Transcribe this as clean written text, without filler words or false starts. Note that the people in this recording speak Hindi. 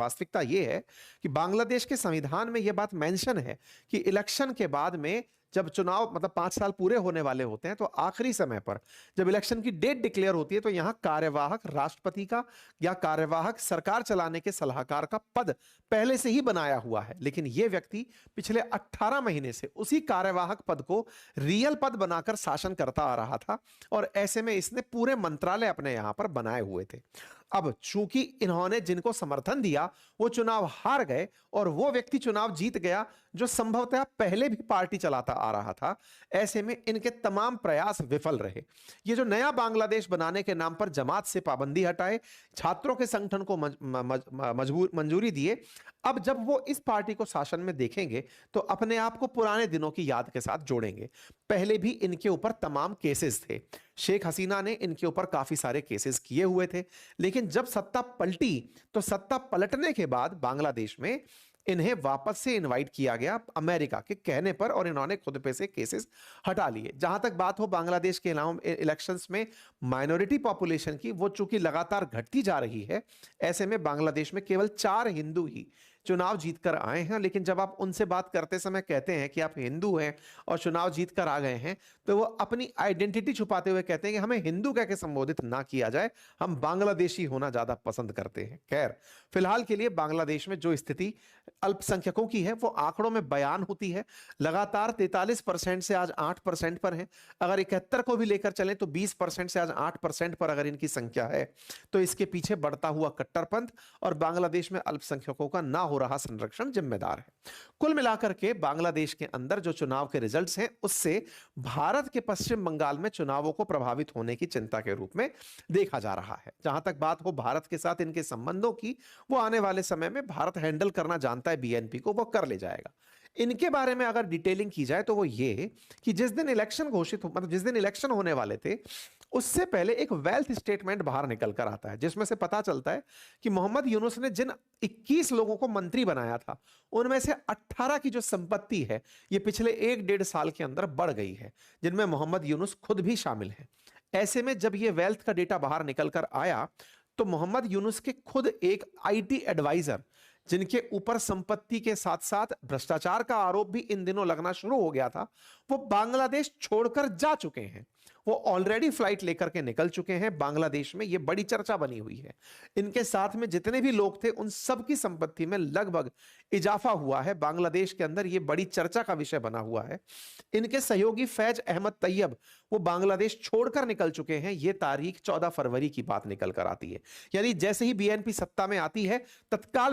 वास्तविकता ये है कि बांग्लादेश के संविधान में यह बात मेंशन है कि इलेक्शन के बाद में जब चुनाव मतलब 5 साल पूरे होने वाले होते हैं तो आखिरी समय पर जब इलेक्शन की डेट डिक्लेयर होती है तो यहां कार्यवाहक राष्ट्रपति का या कार्यवाहक सरकार चलाने के सलाहकार का पद पहले से ही बनाया हुआ है। लेकिन यह व्यक्ति पिछले 18 महीने से उसी कार्यवाहक पद को रियल पद बनाकर शासन करता आ रहा था और ऐसे में इसने पूरे मंत्रालय अपने यहां पर बनाए हुए थे। अब चूंकि इन्होंने जिनको समर्थन दिया वो चुनाव हार गए और वो व्यक्ति चुनाव जीत गया जो संभवतः पहले भी पार्टी चलाता आ रहा था, ऐसे में इनके तमाम प्रयास विफल रहे। ये जो नया बांग्लादेश बनाने के नाम पर जमात से पाबंदी हटाए, छात्रों के संगठन को मंजूरी दिए, अब जब वो इस पार्टी को शासन में देखेंगे तो अपने आप को पुराने दिनों की याद के साथ जोड़ेंगे। पहले भी इनके ऊपर तमाम केसेस थे, शेख हसीना ने इनके ऊपर काफी सारे केसेस किए हुए थे, लेकिन जब सत्ता पलटी तो सत्ता पलटने के बाद बांग्लादेश में इन्हें वापस से इनवाइट किया गया अमेरिका के कहने पर और इन्होंने खुद पे से केसेस हटा लिए। जहां तक बात हो बांग्लादेश के इलेक्शंस में माइनॉरिटी पॉपुलेशन की, वो चूंकि लगातार घटती जा रही है, ऐसे में बांग्लादेश में केवल 4 हिंदू ही चुनाव जीतकर आए हैं। लेकिन जब आप उनसे बात करते समय कहते हैं कि आप हिंदू हैं और चुनाव जीतकर आ गए हैं, तो वो अपनी आइडेंटिटी छुपाते हुए कहते हैं कि हमें हिंदू कह के संबोधित ना किया जाए, हम बांग्लादेशी होना ज्यादा पसंद करते हैं। खैर, फिलहाल के लिए बांग्लादेश में जो स्थिति अल्पसंख्यकों की है वो आंकड़ों में बयान होती है। लगातार 43% से आज 8% पर है। अगर 71 को भी लेकर चलें तो 20% से आज 8% पर अगर इनकी संख्या है, तो इसके पीछे बढ़ता हुआ कट्टरपंथ और बांग्लादेश में अल्पसंख्यकों का ना हो रहा संरक्षण जिम्मेदार है। कुल मिलाकर के बांग्लादेश के अंदर जो चुनाव के रिजल्ट्स हैं उससे भारत के पश्चिम बंगाल में चुनावों को प्रभावित होने की चिंता के रूप में देखा जा रहा है। जहां तक बात हो भारत के साथ इनके संबंधों की, वो आने वाले समय में भारत हैंडल करना जानता है, बीएनपी को वो कर ले जाएगा। इनके बारे में अगर डिटेलिंग की जाए तो वो ये कि जिस दिन इलेक्शन घोषित हो, मतलब जिस दिन इलेक्शन होने वाले थे, उससे पहले एक वेल्थ स्टेटमेंट बाहर निकल कर आता है जिसमें से पता चलता है कि मोहम्मद यूनुस ने जिन 21 लोगों को मंत्री बनाया था उनमें से 18 की जो संपत्ति है ये पिछले 1-1.5 साल के अंदर बढ़ गई है, जिनमें मोहम्मद यूनुस खुद भी शामिल है। ऐसे में जब ये वेल्थ का डेटा बाहर निकल कर आया तो मोहम्मद यूनुस के खुद एक आईटी एडवाइजर, जिनके ऊपर संपत्ति के साथ साथ भ्रष्टाचार का आरोप भी इन दिनों लगना शुरू हो गया था, वो बांग्लादेश छोड़कर जा चुके हैं। वो ऑलरेडी फ्लाइट लेकर के निकल चुके हैं। बांग्लादेश में ये बड़ी चर्चा बनी हुई है। इनके साथ में जितने भी लोग थे उन सब की संपत्ति में लगभग इजाफा हुआ है। बांग्लादेश के अंदर ये बड़ी चर्चा का विषय बना हुआ है। इनके सहयोगी फैज अहमद तैयब वो बांग्लादेश छोड़कर निकल चुके हैं। ये तारीख 14 फरवरी की बात निकल कर आती है, यानी जैसे ही बीएनपी सत्ता में आती है तत्काल